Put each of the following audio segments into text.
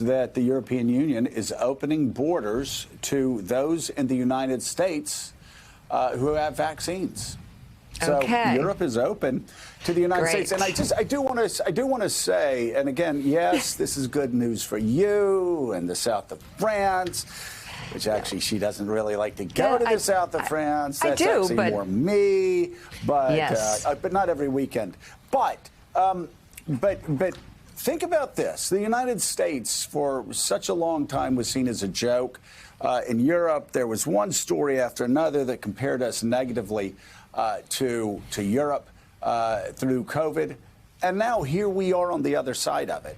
that the European Union is opening borders to those in the United States who have vaccines. So Europe is open to the United States, and I do want to say, and again, yes, this is good news for you and the south of France, which actually she doesn't really like to go to the south of France. That's actually more me, but not every weekend. But think about this: the United States, for such a long time, was seen as a joke. In Europe, there was one story after another that compared us negatively to Europe through COVID, and now here we are on the other side of it.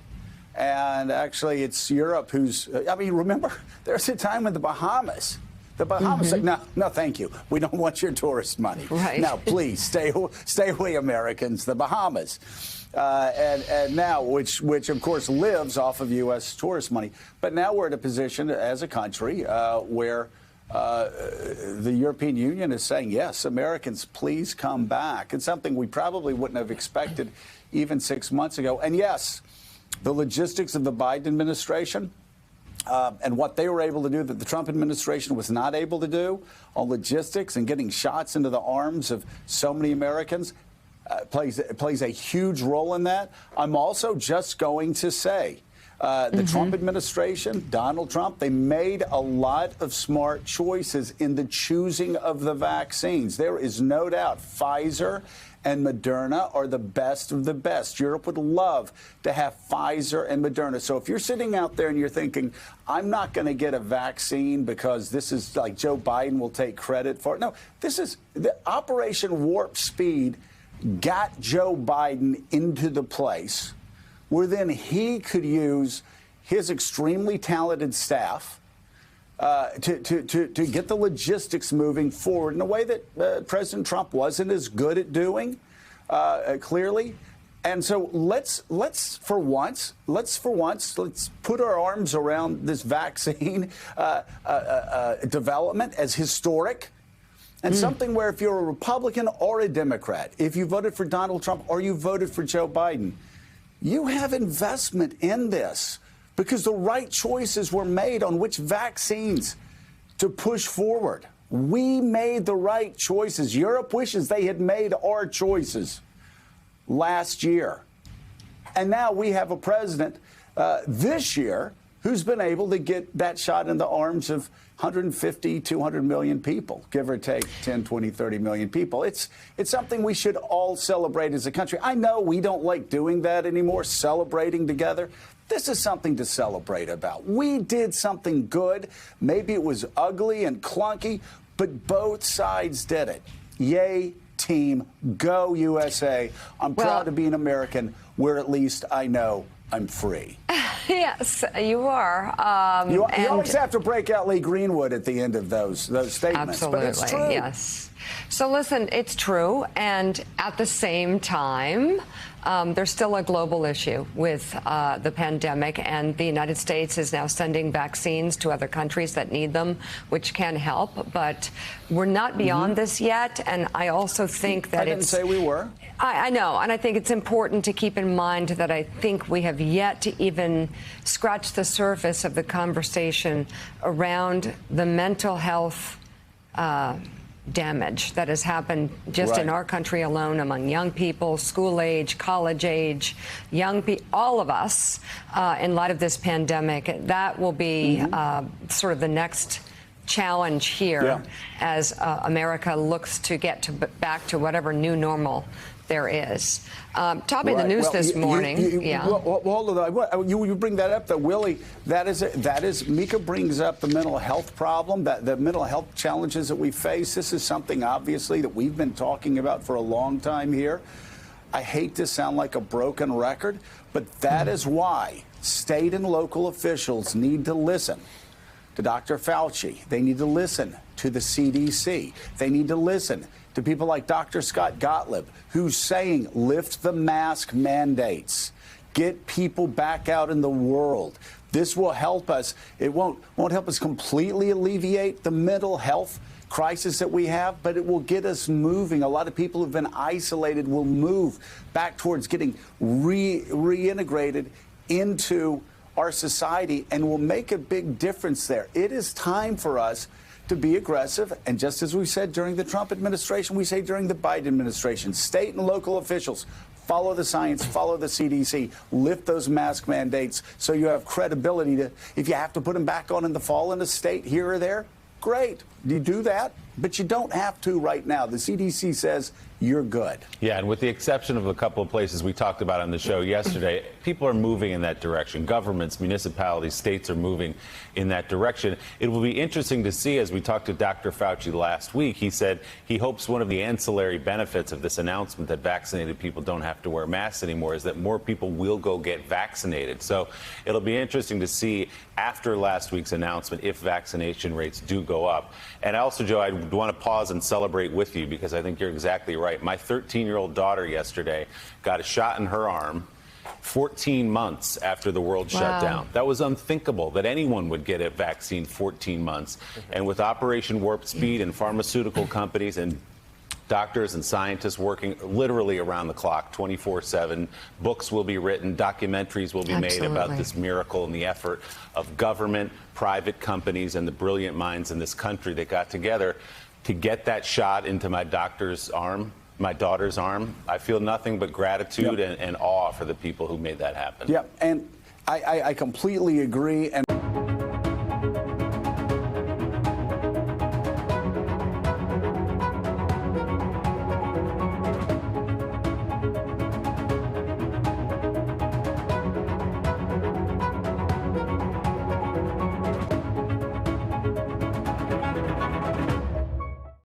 And actually, it's Europe who's. I mean, remember, there's a time when the Bahamas said, no, thank you. We don't want your tourist money. Right. Now, please stay away, Americans. The Bahamas. And now, which of course lives off of U.S. tourist money. But now we're in a position as a country where the European Union is saying, yes, Americans, please come back. It's something we probably wouldn't have expected even 6 months ago. And yes, the logistics of the Biden administration and what they were able to do that the Trump administration was not able to do on logistics and getting shots into the arms of so many Americans plays a huge role in that. I'm also just going to say the Trump administration, Donald Trump, they made a lot of smart choices in the choosing of the vaccines. There is no doubt Pfizer and Moderna are the best of the best. Europe would love to have Pfizer and Moderna. So if you're sitting out there and you're thinking, I'm not going to get a vaccine because this is like Joe Biden will take credit for it. No, this is the Operation Warp Speed got Joe Biden into the place where then he could use his extremely talented staff to get the logistics moving forward in a way that President Trump wasn't as good at doing, clearly. And so let's for once put our arms around this vaccine development as historic. And something where if you're a Republican or a Democrat, if you voted for Donald Trump or you voted for Joe Biden, you have investment in this because the right choices were made on which vaccines to push forward. We made the right choices. Europe wishes they had made our choices last year. And now we have a president this year who's been able to get that shot in the arms of 150, 200 million people, give or take 10, 20, 30 million people. It's something we should all celebrate as a country. I know we don't like doing that anymore, celebrating together. This is something to celebrate about. We did something good. Maybe it was ugly and clunky, but both sides did it. Yay, team. Go USA. I'm proud to be an American where at least I know I'm free. Yes, you are. You always have to break out Lee Greenwood at the end of those statements. Absolutely, but it's true. Yes. So listen, it's true, and at the same time, there's still a global issue with the pandemic, and the United States is now sending vaccines to other countries that need them, which can help. But we're not beyond this yet, and I also think that I didn't say we were. I know, and I think it's important to keep in mind that I think we have yet to even scratch the surface of the conversation around the mental health damage that has happened just in our country alone among young people, school age, college age, young people, all of us, in light of this pandemic. That will be sort of the next challenge here as America looks to get back to whatever new normal there is. Topping the news this morning. Hold on. You bring that up, though, Willie. That is. Mika brings up the mental health problem, the mental health challenges that we face. This is something, obviously, that we've been talking about for a long time here. I hate to sound like a broken record, but that is why state and local officials need to listen to Dr. Fauci. They need to listen to the CDC. They need to listen to people like Dr. Scott Gottlieb, who's saying lift the mask mandates, get people back out in the world. This will help us. It won't help us completely alleviate the mental health crisis that we have, but it will get us moving. A lot of people who've been isolated will move back towards getting reintegrated into our society and will make a big difference there. It is time for us to be aggressive. And just as we said during the Trump administration, we say during the Biden administration, state and local officials, follow the science, follow the CDC, lift those mask mandates so you have credibility to, if you have to put them back on in the fall in a state here or there, great. You do that, but you don't have to right now. The CDC says you're good. Yeah, and with the exception of a couple of places we talked about on the show yesterday, people are moving in that direction. Governments, municipalities, states are moving in that direction. It will be interesting to see, as we talked to Dr. Fauci last week, he said he hopes one of the ancillary benefits of this announcement that vaccinated people don't have to wear masks anymore is that more people will go get vaccinated. So it'll be interesting to see after last week's announcement if vaccination rates do go up. And also, Joe, I want to pause and celebrate with you because I think you're exactly right. My 13-year-old daughter yesterday got a shot in her arm 14 months after the world shut down. That was unthinkable that anyone would get a vaccine 14 months. And with Operation Warp Speed and pharmaceutical companies and doctors and scientists working literally around the clock, 24/7. Books will be written, documentaries will be made about this miracle and the effort of government, private companies, and the brilliant minds in this country that got together to get that shot into my daughter's arm. I feel nothing but gratitude and awe for the people who made that happen. Yeah, and I completely agree. And